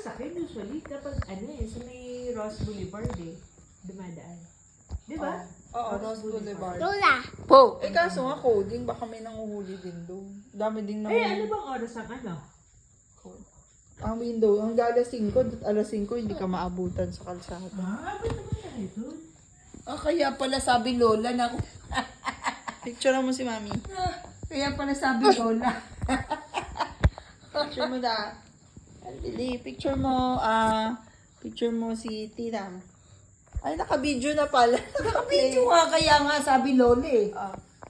Sa akin usually kapag sa may Ross Boulevard dumadaan. Di ba? Oo, Ross Boulevard. Lola. Po! Eh kaso nga coding, baka may nanguhuli din doon. Dami din Eh, ano bang oras ang Ang window, ang alas 5, alas 5 hindi ka maabutan sa kalsada. ba't naman tayo doon? Kaya pala sabi Lola na picture mo si Mami. Kaya pala sabi Lola. Picture mo na. Andili, picture mo si Tita. Ay, naka-video na pala. Naka-video nga, kaya nga sabi Lola eh.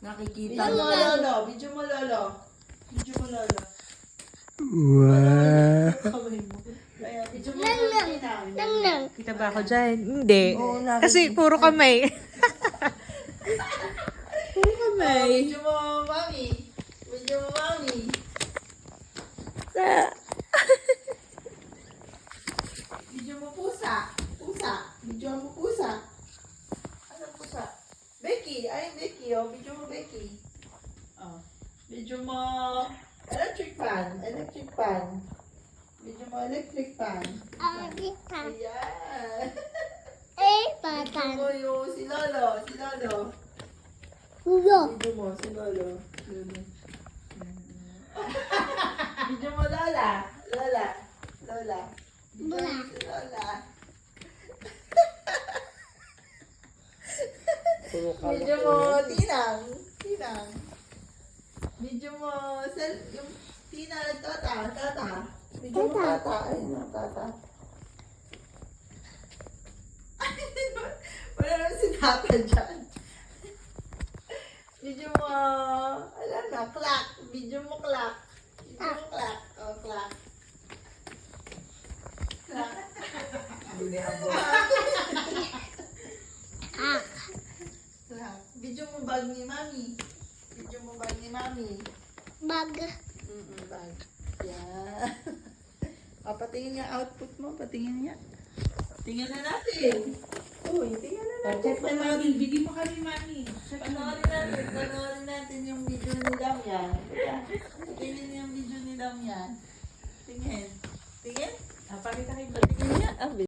Nakikita mo Lolo. Video mo Lolo. Video mo Lolo. Wow. Ayan, video mo Lolo. Nang. Kita ba ako dyan? Hindi. Oo, nakikita. Kasi puro kamay. Puro kamay. Video mo Mami. Video mo Mami. Video mo pusa. Pusa. Video mo pusa. Ano pusa? Becky. Ay, Becky. Video mo Becky. Video mo electric fan. Electric fan. Video mo electric fan. Kita. Ayan. Video Patan. mo yung si Lolo. Si Lolo. Ulo. Video mo si Lolo. Video mo Lola. Lola. Lola. Video mo si Lola. Video mo Tinang. Tinang. Video mo yung Tina at Tata. Tata. Video mo Tata. Ayun ang Tata. Wala naman si Tata dyan. Video mo, alam na, clock. Video mo clock. Video mo clock. Clock. Clock. Clock. Video mo bag ni Mami. Video mo bag ni Mami. Bag. Bag. Yan. Patingin nga output mo. Patingin nga. Tingnan na natin. Uy, tingnan na natin. Check na natin. Bigyan mo kami, mami. Check na Panoorin natin yung video ni Damian. Tingnan yung video ni Damian. Tingin. Tingin? Pakita kay